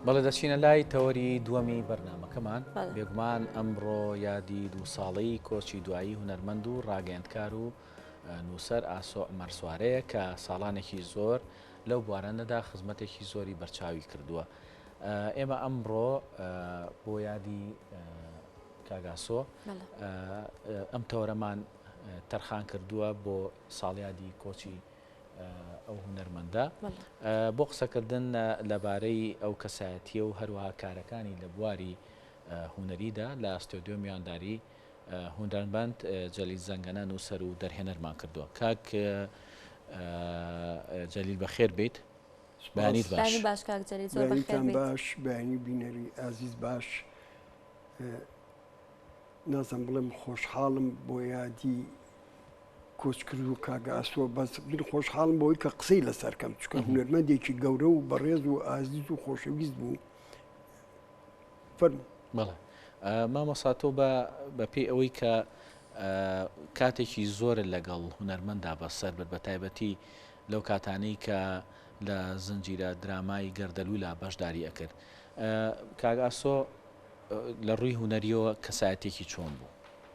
بەڵێ دەچینە لای تەوەری دووەمی بەرنامەکەمان بێگومان ئەمڕۆ یادی 2 ساڵەی کۆچی دوایی هونەرمەند و ڕاگەیاندکار و نووسەر ئاسۆ عومەر سوارەیە کە ساڵانێکی زۆر لەو بوارەندەدا خزمەتێکی زۆری بەرچاوی کردووە. ئێمە ئەمڕۆ بۆ یادی کاگاسۆ ئەم تەوەرەمان تەرخان کردووە بۆ ساڵیادی کۆچی ئەو هونەرمەندە بۆ قسەکردن لەبارەی ئەو کەسایەتیە و هەروەها کارەکانی لە بواری هونەریدا لە ئەستۆدیۆ میوانداری هونەرمەند جەلیل زەنگەنە نووسەر و دەرهێنەرمان کردووە. کاک جەلیل بەخێر بیت. بەیانیت باش کاک جەلیل، زۆر بەخێر بیت. باش، بەیانی بینەری ئازیز باش. نازم بڵێم خۆشحاڵم بۆ یادی کۆچکرد و کاگاسۆ، بەس خۆشحاڵم بۆی کە قسەی لەسەرکەم، چکە هونەرمەندێکی گەورە و بەڕێز و ئازیز و خۆشەویست بوو. فەرموو. بەڵێ مامۆساتۆ بە پێی ئەوەی کە کاتێکی زۆرە لەگەڵ هونەرمەندا بەسەر بێت، بە تایبەتی لەو کاتانەی کە لە زنجیرە درامای گەردەلوولا بەشداری ئەکرد. کاگاسۆ لە ڕووی هونەریەوە کەسایەتێکی چۆن بوو؟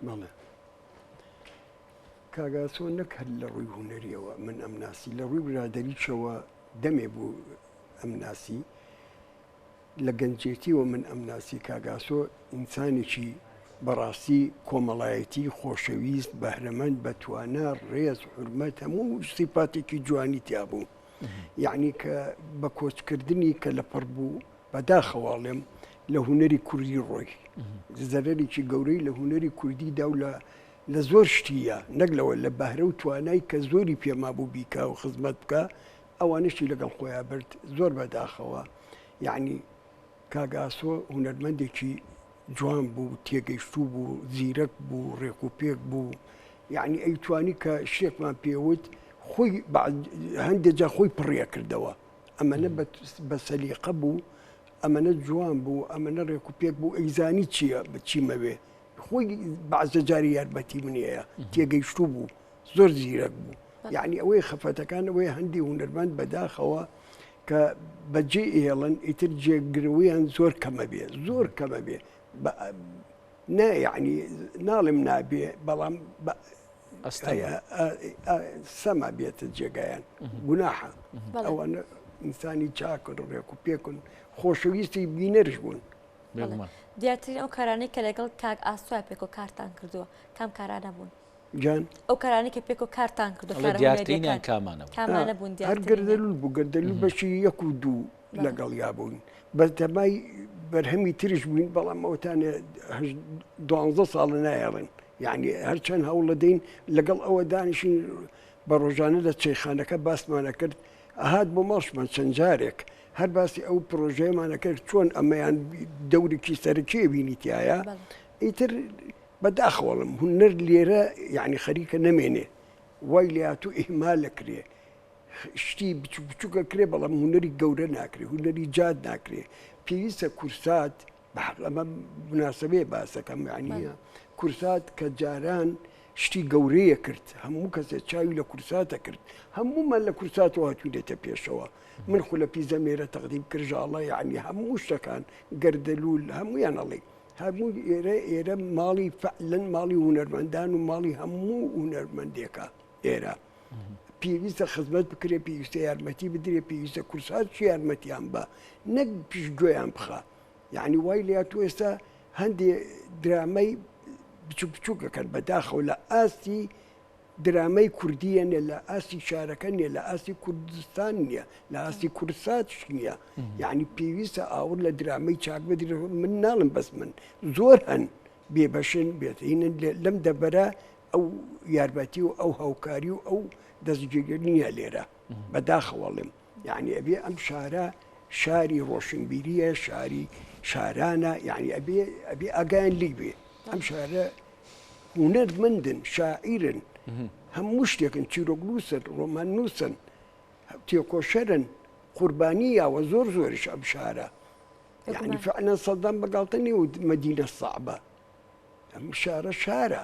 بەڵێ کاگاسۆ نەک هەر لە ڕووی هونەریەوە من ئەم ناسی، لە ڕووی برادەریچەوە دەمێ بوو ئەم ناسی، لە گەنجێتیەوە من ئەم ناسی. کاگاسۆ ئینسانێکی بەڕاستی کۆمەڵایەتی خۆشەویست، بەهرەمەند، بەتوانە، ڕێز، حورمەت، هەموو سیپاتێکی جوانی تیا بوو. یعنی کە بە کۆچکردنی کە لە پڕ بوو بەداخەواڵێم لە هونەری کوردی ڕۆی زەرەرێکی گەورەی لە هونەری کوردیدا و لە زۆر شتیە، نەک لەوە لە بەهرە و توانای کە زۆری پێما بوو بیکە و خزمەت بکە، ئەوانشتی لەگەڵ خۆیان برد زۆر بەداخەوە. یعنی کاگاسۆ هونەرمەندێکی جوان بوو، تێگەیشتوو بوو، زیرەک بوو، ڕێک و پێک بوو. یعنی ئەیتوانی کە شتێکمان پێوت خۆی هەندێک جا خۆی پڕیە کردەوە. ئەمەنە بە سەلیقە بوو، ئەمەنە جوان بوو، ئەمەنە ڕێک و پێک بوو، ئەیزانی چییە بچیمەوێ. خۆی بەعزە جاری یارمەتی منەیە، تێگەیشتوو بوو، زۆر زیرەک بوو. یعنی ئەوەی خەفەتەکان ئەوەی هەندی هونەرمەند بەداخەوە کە بەجێ ئێڵن ئیتر جێگرەوەیان زۆر کەمە بێ، زۆر کەمە بێ. نا یعنی ناڵم نابێ، بەڵام سەما بێتە جێگایان گوناحە. ئەوانە ئینسانی چاکن، ڕێک و پێکن، خۆشەویستی بینەرش بوون. دیارترین ئەو کارانەی کە لەگەڵ کاک ئاسۆ پێک و کارتان کردووە کام کارانە بوون؟ جان ئەو کارانی کە پێک و کارتان کردو دیارترینیان کامانە بوون؟ هەر گەردەلوول بوو، گەردەلوول بەشی 1 و 2 لەگەڵ یا بوون. بەتەمای بەرهەمی ترش بووین، بەڵام ئەوتانێ 12 ساڵە نایەڵن. یعنی هەرچەند هەوڵ دەین لەگەڵ ئەوە دانیشین بە ڕۆژانە لە چەیخانەکە باسمانە کرد، ئەهات بۆ ماڵشمان چەند جارێک هەر باسی ئەو پرۆژەیەمانە کرد، چۆن ئەمەیان دەورێکی سەرەکیە بینیتیایە. ئیتر بەداخەوەڵم هونەر لێرە یعنی خەریکە نەمێنێ، وای لێهاتوو ئیهمال لەکرێ، شتی بچووکە کرێ، بەڵام هونەری گەورە ناکرێ، هونەری جاد ناکرێ. پێویستە کورسات، ئەمە مناسبەیە باسەکەم، یعنیە کورسات کە جاران شتی گەورەیە کرد، هەموو کەسێک چاوی لە کورساتە کرد، هەموومان لە کورساتەوە هاتوونێتە پێشەوە. من خولەپی زەمێرە تەقدیم کردژاڵە، یعنی هەموو شتەکان گەردەلوول هەموویان ئەڵێ، هەموو ئێرە ماڵی فعلەن ماڵی هونەرمەندان و ماڵی هەموو هونەرمەندێکە. ئێرە پێویستە خزمەت بکرێ، پێویستە یارمەتی بدرێ، پێویستە کورسات چی یارمەتیان بە، نەک پیشگوێیان بخە. یعنی وای لێهاتوو ئێستا هەندێ درامەی بچوو بچووکەکەن بەداخەوە لە ئاستی درامەی کوردیە نیە، لە ئاستی شارەکە نیە، لە ئاستی کوردستان نییە، لە ئاستی کورساتش نییە. یعنی پێویستە ئاور لە درامەی چاک بدرێ. من ناڵم بەس من زۆر هەن بێبەشن بێتینن لەم دەبەرە ئەو یارمەتی و ئەو هاوکاری و ئەو دەستگیرنیە لێرە بەداخەوەڵم. یعنی ئەبێ ئەم شارە شاری ڕۆشنبیریە، شاری شارانە، یعنی ئەبێ ئاگایان لی بێ. ئەم شارە هونەرمەندن، شاعیرن، هەموو شتێکن، چیرۆکنووسن، ڕۆمان نووسن، تێکۆشەرن، قوربانییاوە زۆر زۆریش ئەم شارە. یعنی فعلا سەدام بەگاڵتە نێ و مەدینە سەعبە. ئەم شارە شارە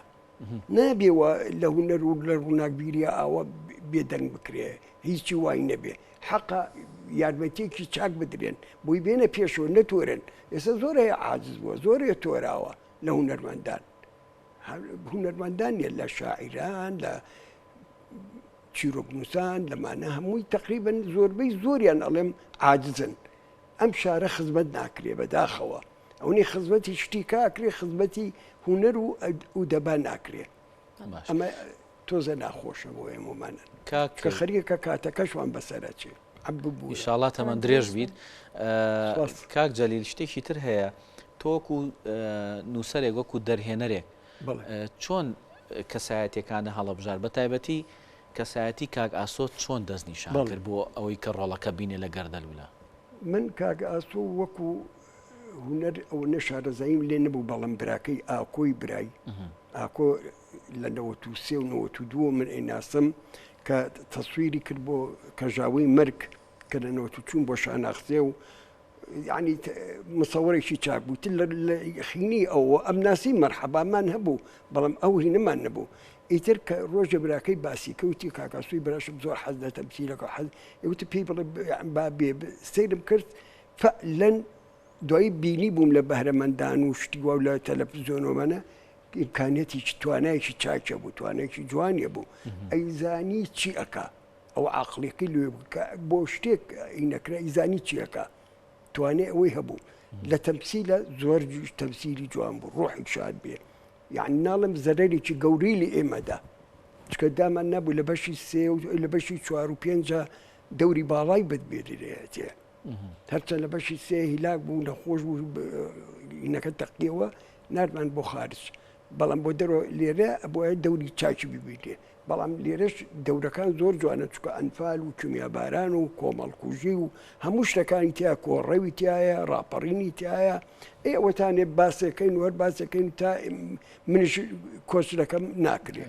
نابێوە لە هونەر و لە ڕووناکبیریە ئاوە بێدەنگ بکرێ هیچی وای نەبێ حەقا یارمەتێکی چاک بدرێن بۆی بێنە پێشەوە نەتۆرن ئێستا زۆر هەیە عاجز بووە زۆر تۆراوە لە هونەرمەندان هونەرمەندان نیە لە شاعیران لە چیرۆکنووسان لەمانە هەمووی تقریبن زۆربەی زۆریان ئەڵێم عاجزن ئەم شارە خزمەت ناکرێ بەداخەوە ئەوەی خزمەتی شتی کاکرێ خزمەتی هونەر و دەبا ناکرێ ئەمە تۆزە ناخۆشە بۆ ئێمەمانە کە خەریکە کاتەکەشوان بەسەرچێ ئینشاڵڵا تەمەەن درێژ بیت کاک جەلیل شتێکی تر هەیە تۆکو نووسەرێک وەکو دەرهێنەرێک چۆن کەسایەتەکانە هەڵەبژار بە تایبەتی کەسایەتی کاک ئاسۆ چۆن دەستنیشان کرد بۆ ئەوەی کە ڕۆڵەکە بینێ لە گەردەلوولە من کاک ئاسۆ وەکو هونەر ئەو نەشارەزاییم لێ نەبوو بەڵام براکەی ئاکۆی برای ئاکۆ لە 93 و 92 من ئەیناسم کە تەسویری کرد بۆ کەژاوی مرگ کە لە 94 بۆ شاناخسێ و یعنی مصورێکی چاک بوو لە خینی ئەوە ئەم ناسی مەرحەبامان هەبوو بەڵام ئەو هینەمان نەبوو ئیتر کە ڕۆژە براکەی باسی کەوتی کاکاسوی بەراشم زۆر حەز لە تەمسیلەکە حەز ئەوتە پێی بڵێ با بێ سەیرم کرد فعلەن دوایی بینی بووم لە بەهرەمەندان و شتی وا لە تەلەڤیزیۆنەوەمانە ئیمکانیەتێکی توانایەکی چاکە بوو توانایەکی جوانیە بوو ئەیزانی چی ئەکا ئەو عاقڵێکی لێ بۆ شتێک ئینەکرا ئیزانی چی ئەکا توانێ ئەوەی هەبوو لە تەمسیلە زۆر تەمسیلی جوان بوو ڕۆحی شاد بێ یعنی ناڵم زەرەرێکی گەورەی لە ئێمەدا چکە دامان نەبوو لە بەشی سێ و لە بەشی 4 و 5 دەوری باڵای بەدبێرێتێ هەرچەند لە بەشی سێ هیلاک بوو نەخۆش بوو ئینەکە تەقیەوە نردمان بۆ خارج بەڵام بۆ دەرەوە لێرە بۆیە دەوری چاکی ببیتێ بەڵام لێرەش دەورەکان زۆر جوانە چکە ئەنفال و کیمیاباران و کۆمەڵکوژی و هەموو شتەکانی تیا کۆڕەوی تایە ڕاپەڕینی تایە ئێوەتانێ باسەکەین وەر باسەکەین تا منش کۆچلەکەم ناکرێ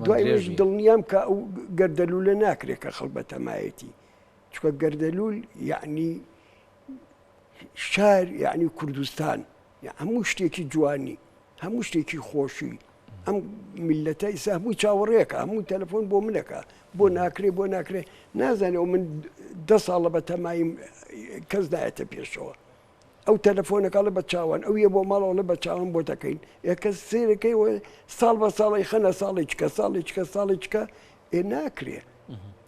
دوایش دڵنیام کە ئەو گەردەلوولە ناکرێ کە خەڵ بە تەمایەتی چکە گەردەلوول یعنی شار یعنی کوردستان هەموو شتێکی جوانی هەموو شتێکی خۆشی ئەم میلەتە ئیسا هەمووی چاوەڕێەکە هەموو تەلەفۆن بۆ منەکە بۆ ناکرێ بۆ ناکرێ نازانێ من 10 ساڵە بە تەمایم کەس نایەتە پێشەوە ئەو تەلەفۆنەکەڵە بە چاوان ئەو یە بۆ ماڵەوە بە چاوان بۆ دەکەین یەکە سێرەکەی ساڵ بە ساڵی خەنە ساڵێککە ساڵێککە ساڵێککە ناکرێ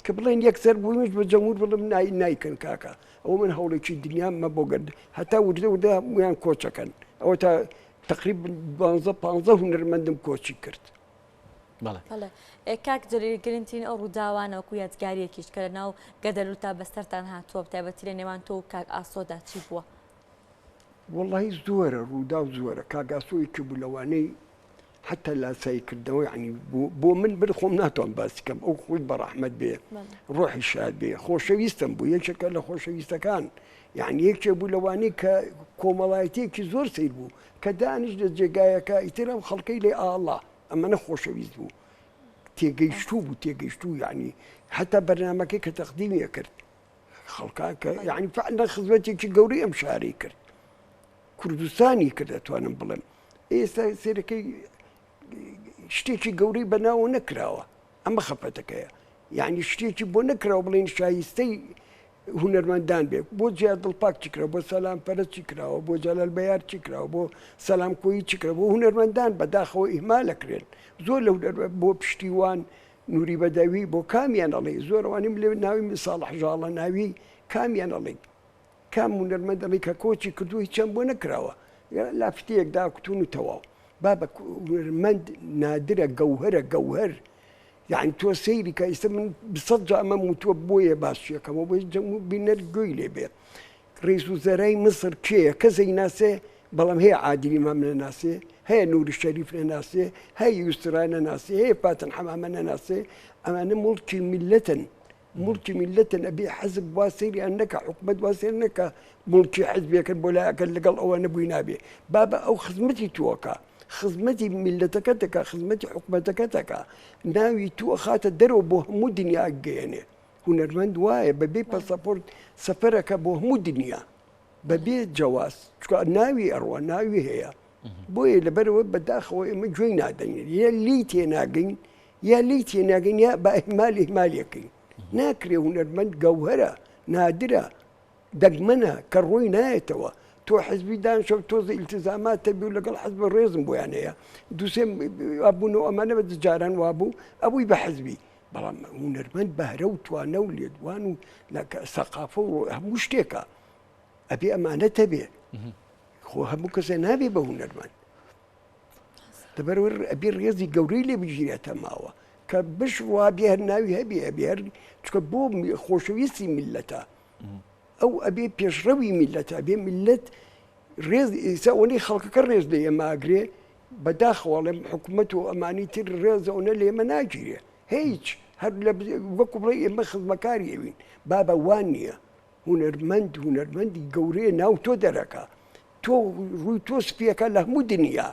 کە بڵێن یەکسەر بوویمش بە جەمهور بڵم نایکن کاکە ئەو من هەوڵێکی دنیام مە بۆ گرد هەتا وردە وردە مویان کۆچەکەن ئەوە تا تقریبا 15 هونەرمەندم کۆچی کرد کاک جەلیل گرنگترین ئەو ڕووداوانەوەکو یادگاریەکیش کە لە ناو گەدەلوول تا بەسەرتان هاتووە تایبەتی لە نێوان تۆ و کاک ئاسۆدا چی بووە؟ وەڵڵاهی زۆرە ڕوودا و زۆرە کاک ئاسۆیەکی بوو لەوانەی حتى لاسایکردنەوە ینی بۆ من خۆم ناتوان باسی کەم ئەو خۆی بەڕەحمەت بێ ڕۆحی شاد بێ خۆشەویستم بوو یەکێکە لە خۆشەویستەکان یعنی یەکێک بوو لەوانەی کە کۆمەڵایەتێکی زۆر سیر بوو کە دانیش لە جێگایەکە ئیترم خەڵکەی لێ ئاڵا ئەمە نەخۆشەویست بوو تێگەیشتوو بوو تێگەیشتوو یعنی حتا بەرنامەکەی کە تەقدیمیە کرد خەڵکان کە یعنی فعلا خزمەتێکی گەورەی ئەم شارەی کرد کوردستانی کرد دەتوانم بڵێم ئێستا سێرەکەی شتێکی گەورەی بەناوە نەکراوە ئەمە خەپەتەکەیە یعنی شتێکی بۆ نەکراوە بڵێن شایستەی هونەرمەندان بێ بۆ جیا دڵپاک چیکرا بۆ سەلام پەرست چیکراوە بۆ جەلال بەیار چیکراوە بۆ سەلام کۆیی چیکرا بۆ هونەرمەندان بەداخەوە ئیهمالەکرێن زۆر لە بۆ پشتیوان نووری بەداوی بۆ کامیان ئەڵێ زۆرەوانیم لێ ناوی ساڵح ژاڵە ناوی کامیان ئەڵێ کام هونەرمەند ئەڵێ کە کۆچی کردووی چەند بۆ نەکراوە لافتەیەک داکوتون و تەواو بابە هونەرمەند نادرە گەوهرە گەوهر یعنی تۆ سەیری کە ئێستا من 100 جا ئەمە وتووە بۆیە باشیەکەمەوە بۆی بینەر گوێی لێ بێ ڕێز وزەرای مصر کێیە کەسەی ناسێ بەڵام هەیە عادلی مام نەناسێ هەیە نوری شەریف نەناسێ هەیە یوسرا نەناسێ هەیە پاتن حەمامە نەناسێ ئەمانە موڵکی میلەتن مڵکی میلەتن ئەبێ حەزب وا سەیریان نەکە حکومەت وا سەیر نەکە مڵکی حەزبێکرد بۆ لایەکە لەگەڵ ئەوە نەبووی نابێ بابە ئەو خزمەتی تووەکە خزمەتی میلەتەکە دەکا خزمەتی حکومەتەکە دەکا ناوی تو خاتە دەرەوە بۆ هەموو دنیا گەیەنێ هونەرمەند وایە بەبێ پەسەپۆرت سەفەرەکە بۆ هەموو دنیا بەبێ جەواز چکە ناوی ئەڕوە ناوی هەیە بۆیە لەبەرەوە بەداخەوە ئێمە گوێی نادەنێت یە لی تێناگەین یا لی تێناگەین یا بە ئیهمالیەکەین ناکرێ هونەرمەند گەوهرە نادرە دەگمەنە کە ڕووی نایەتەوە تۆ حزبی دانشە و تۆزە ئیلتزاماتە بی و لەگەڵ حزب ڕێزم بۆیان هەیە دووسێ ئابوونەوە ئەمانە بە جاران وابوو ئەبووی بە حزبی بەڵام هونەرمەند بەهرە و توانە و لێدوان و سەقافە و هەموو شتێکە ئەبێ ئەمانەتە بێ خۆ هەموو کەسە نابێ بە هونەرمەند دەبەرەوە ئەبێ ڕێزی گەورەی لێ بگیرێتە ماوە کە بش وا بێ هەر ناوی هەبێ ئەبێ هەر چکە بۆ خۆشەویستی میلەتە ئەو ئەبێ پێشڕەوی میلەتە ئەبێ میلەت ڕێز ئێساوەی خەڵکەکە ڕێز لە ئێماگرێ بەداخەوەڵێم حکوومەت و ئەمانی تر ڕێزەوەنە لە ئێمە ناگیرێ هیچ هەر وەکو بڵێ ئێمە خزمەکاری ئەوین بابە وان نییە هونەرمەندی گەورەیە ناو تۆ دەرەکە تۆ ڕووی تۆ سپیەکە لە هەموو دنیا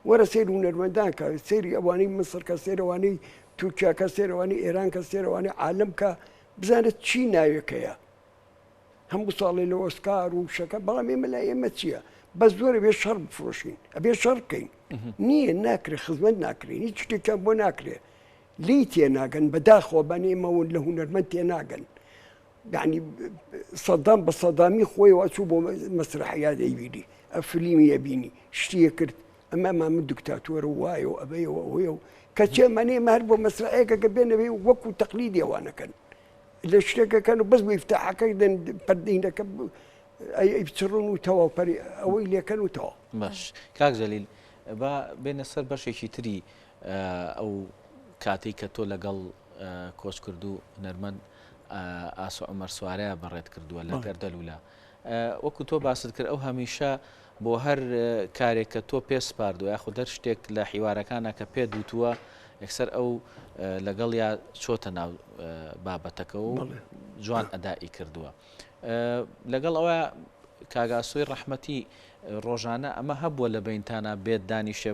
وەرە سێر هونەرمەندان کە سێری ئەوانەی مسر کە سێرەوانەی تورکیا کە سێرەوانی ئێران کە سێرەوانی عالم کە بزانێت چی ناوێکەیە هەموو ساڵی لە ئۆسکار و شەکە بەڵام ئێمە لای ئێمە چییە بەس زۆرە بێ شەڕ بفرۆشین ئەبێ شەڕ بکەین نییە ناکرێ خزمەت ناکرێن هیچ شتێکیان بۆ ناکرێ لی تێناگەن بەداخۆ بەنێمەون لە هونەرمەند تێناگەن یعنی سەدام بە سەدامی خۆیەوە ئەچوو بۆ مەسرحەیە دەیبینی ئە فلیمی ئەبینی شتیە کرد ئەمە مامە دکتاتۆرە وایە و ئەبەیەوە ئەوەیە و کە چێمەنێمە هەر بۆ مەسرحەیەکە کە بێنەوێ وەکو تەقلیدی ئەوانەکەن لە شتێکەکەن و بەس بۆ ئیفتاحەکەی دەن پەردەینەکە ئەیچڕون و تەواو ئەوەی لێکەن و تەواو باش کاک جەلیل با بێنە سەر بەشێکی تری ئەو کاتێک کە تۆ لەگەڵ کۆچ کرد و هونەرمەند ئاسۆ عومەر سوارەیە بەڕێت کردووە لە گەردەلوولە وەکو تۆ باست کرد ئەو هەمیشە بۆ هەر کارێک کە تۆ پێ سپاردووە یاخود هەر شتێک لە حیوارەکانە کە پێ دووتووە یەکسەر ئەو لەگەڵ یا چۆتە ناو بابەتەکە و جوان ئەدایی کردووە لەگەڵ ئەوە کاگاسۆی ڕەحمەتی ڕۆژانە ئەمە هەبووە لە بینتانە بێت دانیشە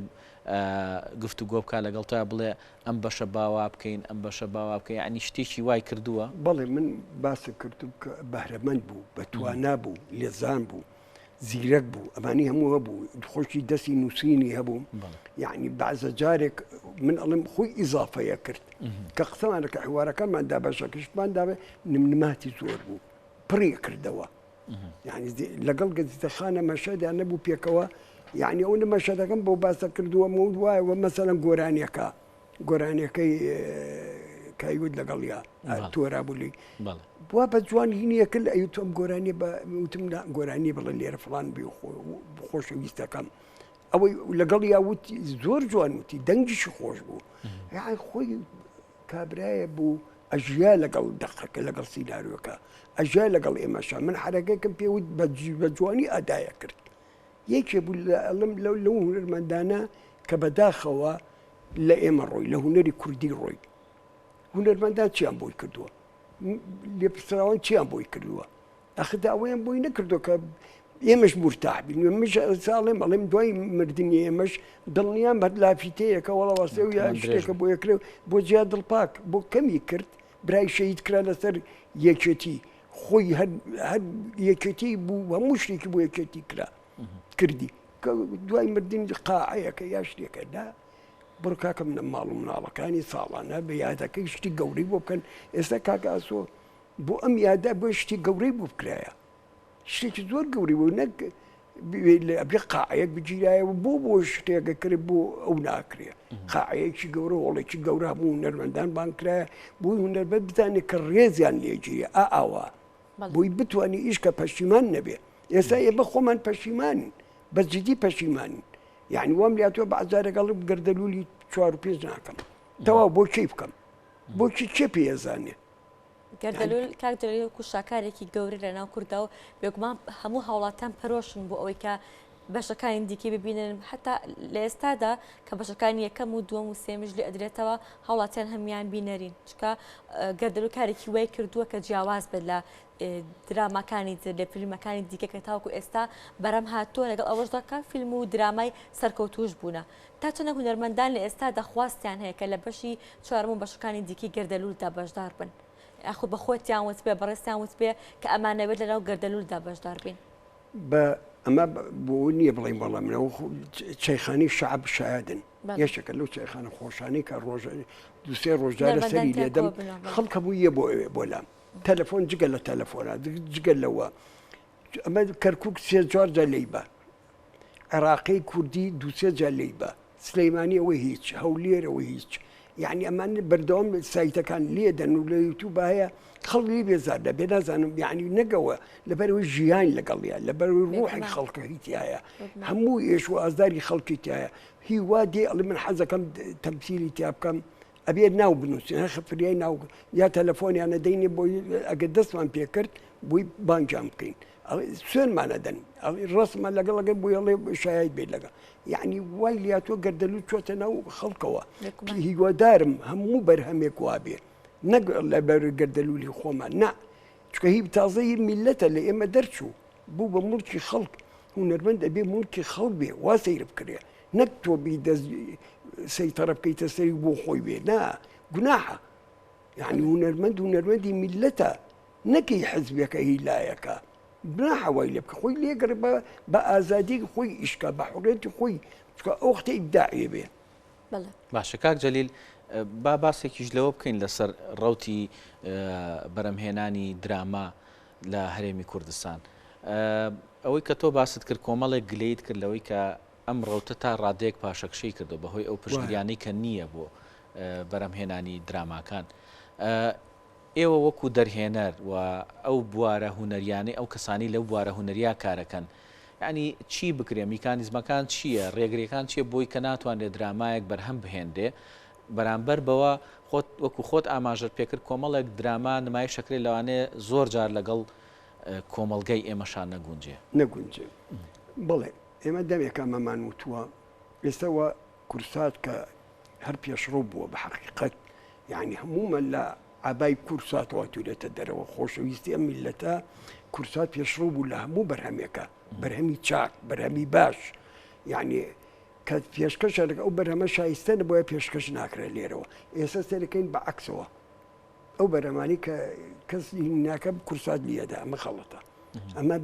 گفتوگۆ بکە لەگەڵ تۆ بڵێ ئەم بەشە باوا بکەین ئەم بەشە باوا بکەین ینی شتێکی وای کردووە بەڵێ من باسە کردو کە بەهرەمەند بوو بەتوانا بوو لێزان بوو زیرەک بوو ئەمانی هەموو هەبوو خۆشی دەستی نووسینی هەبوو یعنی بەعزە جارێک من ئەڵم خۆی ئیزافەیە کرد کە قسەمانەکە حوارەکەماندا بەشەکەشتماندا نمنماتی زۆر بوو پڕێ کردەوە یعنی لەگەڵ گەزیتەخانە مەشەدا نەبوو پێکەوە یعنی ئەو مەشەدەکەم بۆ باسە کردووە وایەوە مەسەلەن گۆرانیەکەی کایوت لەگەڵیا تۆرابوولی وا بە جوانی نییە کرد ئەی تۆم گۆرانی وتم گۆرانی بڵێ لێرە فڵان بێ خۆشەویستەکەم ئەوەی لەگەڵ یاوتی زۆر جوان وتی دەنگیشی خۆش بوو یان خۆی کابرایە بوو ئەژیا لەگەڵ دەقەکە لەگەڵ سیناریۆکە ئەژیا لەگەڵ ئێمەشە من حرەکەکەم پێوت بە جوانی ئادایە کرد یەکێ بوو ئەڵم لەو هونەرمەندانە کە بەداخەوە لە ئێمە ڕۆی لە هونەری کوردی ڕۆی هونەرمەندان چیان بۆی کردووە لێپرسراوان چیان بۆی کردووە ئەخدا ئەوەیان بۆی نەکردو کە ئێمەش مرتاح بین مش ساڵێم بەڵێم دوای مردنی ئێمەش دڵنیان بەر لافیتەیەکە وەڵەوەسێ و یا شتێکە بۆ یەکرێ بۆ جیا دڵپاک بۆ کەمی کرد برای شەهید کرا لەسەر یەکێتی خۆی هەر یەکێتی بوو هەموو شتێکی بۆ یەکێتی کردی کە دوای مردنی قاعەیەکە یا شتێکە دا بڕ کاکەم لە ماڵ و مناڵەکانی ساڵانە بە یادەکەی شتی گەورەی بۆ بکەن ئێستا کاکە ئاسۆ بۆ ئەم یادا بۆ شتی گەورەی بۆ بکرایە شتێکی زۆر گەوری بوو نەک ئەبێ قاعەیەک بگیرایەوە بۆ شتێکە کرد بۆ ئەو ناکرێ قاعەیەکی گەورە وڵێکی گەورە هەموو هونەرمەندان بانکرایە بۆی هونەرمەند بزانێت کە ڕێزیان لێگیرە ئاوا بۆی بتوانانی ئیش کە پەشیمان نەبێ ئێستا ئێمە خۆمان پەشیمانین بەس جدی پەشیمانین یعنی وام لاتوە بەعزارەگەڵی گەردەلوولی 4 و 5 ناکەم تەواو بۆ چی بکەم بۆچی چێ پێزانێ گەردەلوول کاک جەلیل وەکو شاکارێکی گەورە لە ناو کوردە و بێگومان هەموو هاوڵاتیان پەرۆشن بۆ ئەوەی کە بەشەکانی دیکەی ببینن حتا لە ئێستادا کە بەشەکانی یەکەم و دووەم و سێمش لێ ئەدرێتەوە هاوڵاتیان هەمیان بینەرین چکە گەردەلوول کارێکی وای کردووە کە جیاواز بێت لە درامەکانی لە فیلمەکانی دیکە کە تاوەکو ئێستا بەرەم هاتووە لەگەڵ ئەوەشدا کە فیلم و درامای سەرکەوتوش بوونە تا چەندە هونەرمەندان لە ئێستا دەخواستیان هەیە کە لە بەشی چوارەم و بەشەکانی دیکەی گەردەلوولدا بەشدار بن ئەخۆ بە خۆتیان وت بێ بەڕێستیان وت بێ کە ئەمانەوێت لەناو گەردەلوولدا بەشدار بین بە ئەمە بۆ نییە بڵێم بەڵام منەوە چەیخانی شعب شایدن یەشەکە لەو چایخانە خۆشانەی کە دووسێ ڕۆژدارە سەری لێدەم خەڵک هەموو یە بۆ لام تەلەفۆن جگە لە تەلەفۆنە جگە لەوە ئەمە کەرکووک سێ جار جا لێی بە عێراقی کوردی دووسێ جا لێی بە سلەیمانی ئەوە هیچ هەولێر ئەوە هیچ یعنی ئەمان بەردەوام سایتەکان لێدەن و لە یوتیوب هەیە خەڵکی بێزار دەبێ نازانم یعنی نەگەوە لەبەرەوەی ژیان لەگەڵیە لەبەرەوەی ڕوحی خەڵکە هیتیایە هەموو ئێش و ئازاری خەڵکی تایە هی وا دێ ئەڵێ من حەزەکەم تەمسیلی تیا بکەم ئەبێ ناو بنووسین هە خفریای ناو یا تەلەفۆنیانە دەینێ بۆی ئەگەر دەستمان پێکرد بۆی بانجام بکەین سوێنمانەدەن ڕستمان لەگەڵەکە بۆی ئەڵێ شایەت بێت لەگە یعنی وای لاتۆ گەردەلو چۆتە ناو خەڵکەوە هیوادارم هەموو بەرهەمێک وا بێ نەک لەبەر گەردەلولی خۆمان نا چکە هی تازەی میلەتە لە ئێمە دەرچوو بوو بە مڵکی خەڵک هونەرمەند ئەبێ مڵکی خەڵک بێ وا سەیر بکرێ نەک تۆ بی دەست سەیتەرە بکەیتە سەری بۆ خۆی بێ نا گوناحە یعنی هونەرمەندی میلەتە نەکەی حزبەکە هیلایەکە گوناحە وای لێ بکە خۆی لێگەڕ بە ئازادی خۆی ئیشکە بە حوڕێتی خۆی چکە ئەو وەختەی ئیبداعیە بێ باشە کاک جەلیل با باسێکیش لەوە بکەین لەسەر ڕەوتی بەرەمهێنانی دراما لە هەرێمی کوردستان ئەوەی کە تۆ باست کرد کۆمەڵێک گلەیت کرد لەوەی کە ئەم ڕەوتە تا ڕادەیەک پاشەکشەی کردو بەهۆی ئەو پشتگیرانەی کە نییە بۆ بەرەمهێنانی دراماکان ئێوە وەکو دەرهێنەر و ئەو بوارە هونەریانەی ئەو کەسانی لەو بوارە هونەریا کارەکەن ینی چی بکرێ میکانیزمەکان چییە ڕێگریەکان چیە بۆی کە ناتوانێت درامایەک بەرهەم بهێندێ بەرامبەر بەوە وەکو خۆت ئاماژەر پێکرد کۆمەڵێک دراما نمایشەکرێ لەوانەیە زۆر جار لەگەڵ کۆمەلگەی ئێمەشان نەگونجێ بڵێ ئێمە دەمێکە مەمان وتووە ئێستاوە کورسات کە هەر پێشڕوو بووە بە حەقیقەت یعنی هەمومە لە ئابای کورساتەوە تورێتە دەرەوە خۆشەویستی ئەم میلەتە کورسات پێشڕوو بوو لە هەموو بەرهەمێکە بەرهەمی چاک بەرهەمی باش یعنی کە پێشکەشە ئەو بەرهەمە شایستە نەبووە پێشکەش ناکرێت لێرەوە ئێستا سەرەکەین بە عەکسەوە ئەو بەرهەمانی کە کەسی ناکە کورسات لێدا ئەمە خەڵەتە ئەمە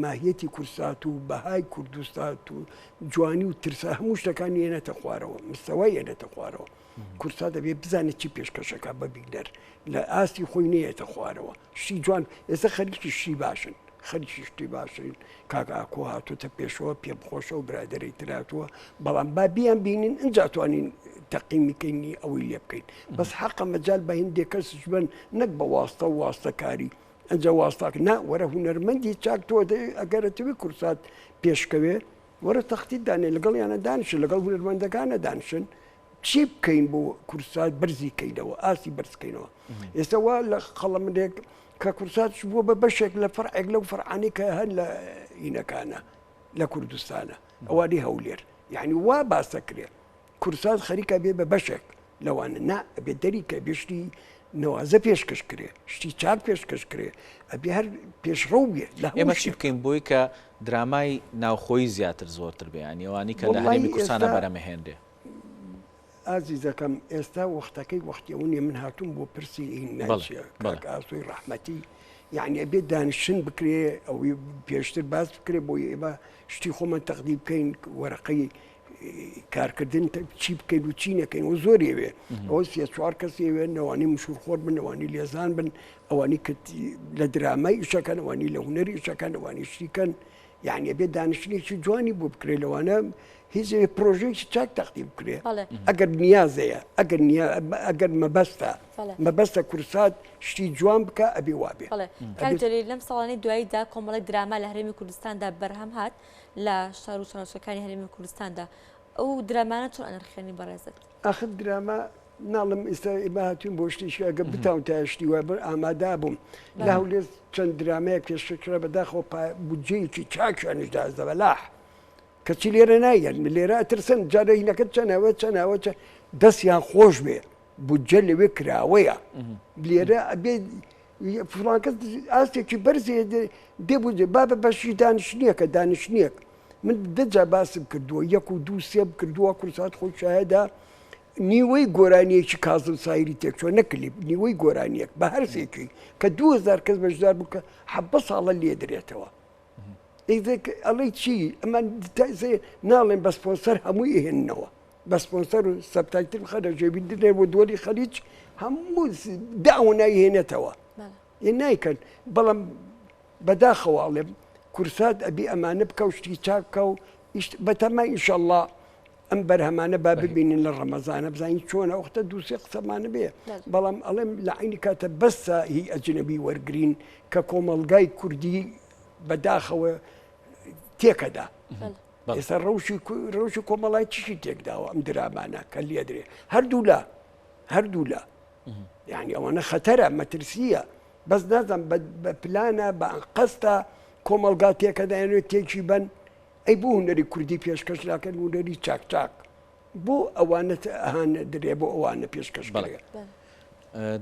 ماهیەتی کورسات و بەهای کوردستان و جوانی و ترسا هەموو شتەکانی هێنێتە خوارەوە مستەوای هێنێتە خوارەوە کورسات دەبێ بزانێت چی پێشکەشەکە بە بیگدەر لە ئاستی خۆی نەیەتە خوارەوە شتی جوان ئێستا خەریکی شتی باشن خەریکی شتی باشن کاک ئاکۆ هاتوتە پێشەوە پێ بخۆشە و برادەرەی تراتوە بەڵام با بیان بینین ئەنجا توانین تەقیمیکەینی ئەوەی لێ بکەین بەس حەقە مەجال بە هەندێک کەسش بن نەک بە واستە و واستەکاری ئەنجا واستاکە نا وەرە هونەرمەندی چاک تۆ ئەگەرەتەوێ کورسات پێشکەوێ وەرە تەختی دانێ لەگەڵ یانە دانشن لەگەڵ هونەرمەندەکانە دانشن چی بکەین بۆ کورسات بەرزی کەینەوە ئاسی بەرزکەینەوە ئێستا وا لە خەڵەمێک کە کورساتش بووە بە بەشێک لە فەرعێک لەو فەرعانەی کە هەر لە ئینەکانە لە کوردستانە ئەوانی هەولێر یعنی وا باسەکرێ کورسات خەریکە بێ بە بەشێک لەوانە نا ئەبێ دەریکە بێشتی نەوازە پێشکەش کرێ شتی چاک پێشکەش کرێ ئەبێ هەر پێشڕەو بێ ئێمە چی بکەین بۆی کە درامای ناوخۆی زیاتر زۆرتر بێ ینیەوانی کە لە هەرێمی کوردستانە بەرەمەهێندێ ئازیزەکەم ئێستا وەختەکەی وەختیەوەنیە من هاتووم بۆ پرسی ئین ئاسوی ڕەحمەتی یعنی ئەبێ دانیشتن بکرێ ئەوی پێشتر باس بکرێ بۆی ئێمە شتی خۆمان تەقدیم بکەین وەرەقەی کارکردن چی بکەین و چی نەکەین و زۆر ئێوێ ئەوە سێ چوار کەس ئێوێ نەوانی مشهورخۆر بن ئەوانی لێزان بن ئەوانی لە درامای ئیشەکەن ئەوانی لە هونەری ئیشەکەن ئەوانی شتیکەن یعنی ئەبێ دانیشتنێکی جوانی بۆ بکرێ لەوانە هیچ پرۆژەیەکی چاک تەقدیم بکرێ ئەگەر نیازەیە ئەگەر مەبەستە کورسات شتی جوان بکە ئەبێ وابێ کاکجەلیل لەم ساڵانەی دواییدا کۆمەڵی دراما لە هەرێمی کوردستاندا بەرهەم هات لە شار و چارەسەکانی هەرێمی کوردستاندا ئەو درامانە چۆن ئەنرخێنی بەڕێزت ئاخر دراما ناڵم ئێستا ئێمە هاتوین بۆ شتێکی ئەگە بتاون تا شتی وە ئامادا بووم لە هەولێر چەند درامەیە پێشکرا بەداخەوە بودجەیەکی چاکیانشدا زەبەلاح کەچی لێرە نایەن لێرە ئەترسن جارە هینەکەت چەناوە دەستیان خۆش بێ بودجە لەوێ کراوەیە لێرە ئەبێ فڵان کەس ئاستێکی بەرزێ دێبووجێ بابە بەشی دانیشتنیەکە دانیشتنیەک من دەجا باسم کردووە یەک و دوو سێ کردووە کورسات خۆی شایەدا نیوەی گۆرانیەکی کازم سایری تێکچۆ نەکلیب نیوەی گۆرانیەک بە هەرسێکی کە 2000 کەس بەشدار بوو کە 7 ساڵە لێ درێتەوە ئەڵێ چی ئەمان ناڵێن بە سپۆنسەر هەمووی هێننەوە بە سپۆنسەر و سەبتایتر خەرە جێبیدنێ بۆ دووەری خەلیج هەموو داو نایهێنێتەوە نایکەن بەڵام بەداخەواڵێم کورسات ئەبی ئەمانە بکە و شتی چاکە و بەتەمای ئینشەڵڵا ئەم بەرهەمانە با ببینین لە ڕەمەزانە بزانین چۆنە وەختە دووسێ قسەمانە بێ بەڵام ئەڵێم لە عینی کاتە بەسە هی ئەجنەبی وەرگرین کە کۆمەڵگای کوردی بەداخەوە تێکەدا ئێستا ڕەوشی کۆمەڵای چیشی تێکداوە ئەم درامانە کە لێ درێ هەردوو لە یعنی ئەوەنە خەتەرە مەترسیە بەس نازانم بە پلانە بە قەستە کۆمەلگا تێکەدایانێت تێکی بن ئەی بۆ هونەری کوردی پێشکەش ناکەن هونەری چاک بۆ ئەوانە ئەهان درێ بۆ ئەوانە پێشکەش بڵێ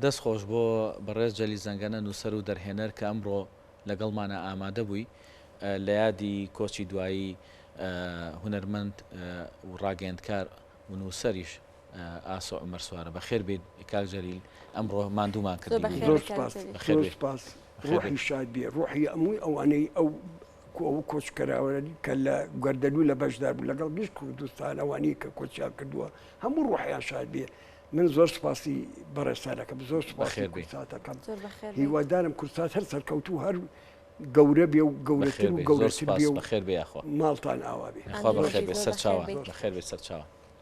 دەست خۆش بۆ بەڕێز جەلی زەنگەنە نووسەر و دەرهێنەر کە ئەمڕۆ لەگەڵمانە ئامادە بووی لە یادی کۆچی دوایی هونەرمەند و ڕاگەیەندکار و نووسەریش ئاسۆ عومەر سوارە بەخێر بێت کاک جەلیل ئەمڕۆ ماندوومان کرد زۆر سپاس ڕوحی شاد بێ ڕوحی ئەمووی ئەوانەی ئەو کۆچکەراوەری کە لە گوەردەلوو لە بەشدار بوو لەگەڵ گشت کوردستان ئەوانی کە کۆچیان کردووە هەموو ڕوحیان شاد بێ من زۆر سپاسی بەڕێسانەکەم زۆر سپاسی کورساتەکەم هیوادارم کورسات هەر سەرکەوتوو هەر گەورە بێ و گەورەتر و گەورەتر بێ و بەخێر بێ یاخوا ماڵتان ئاوا بێ خوا بەخێر بێ سەرچاوە بەخێر بێ سەرچاوە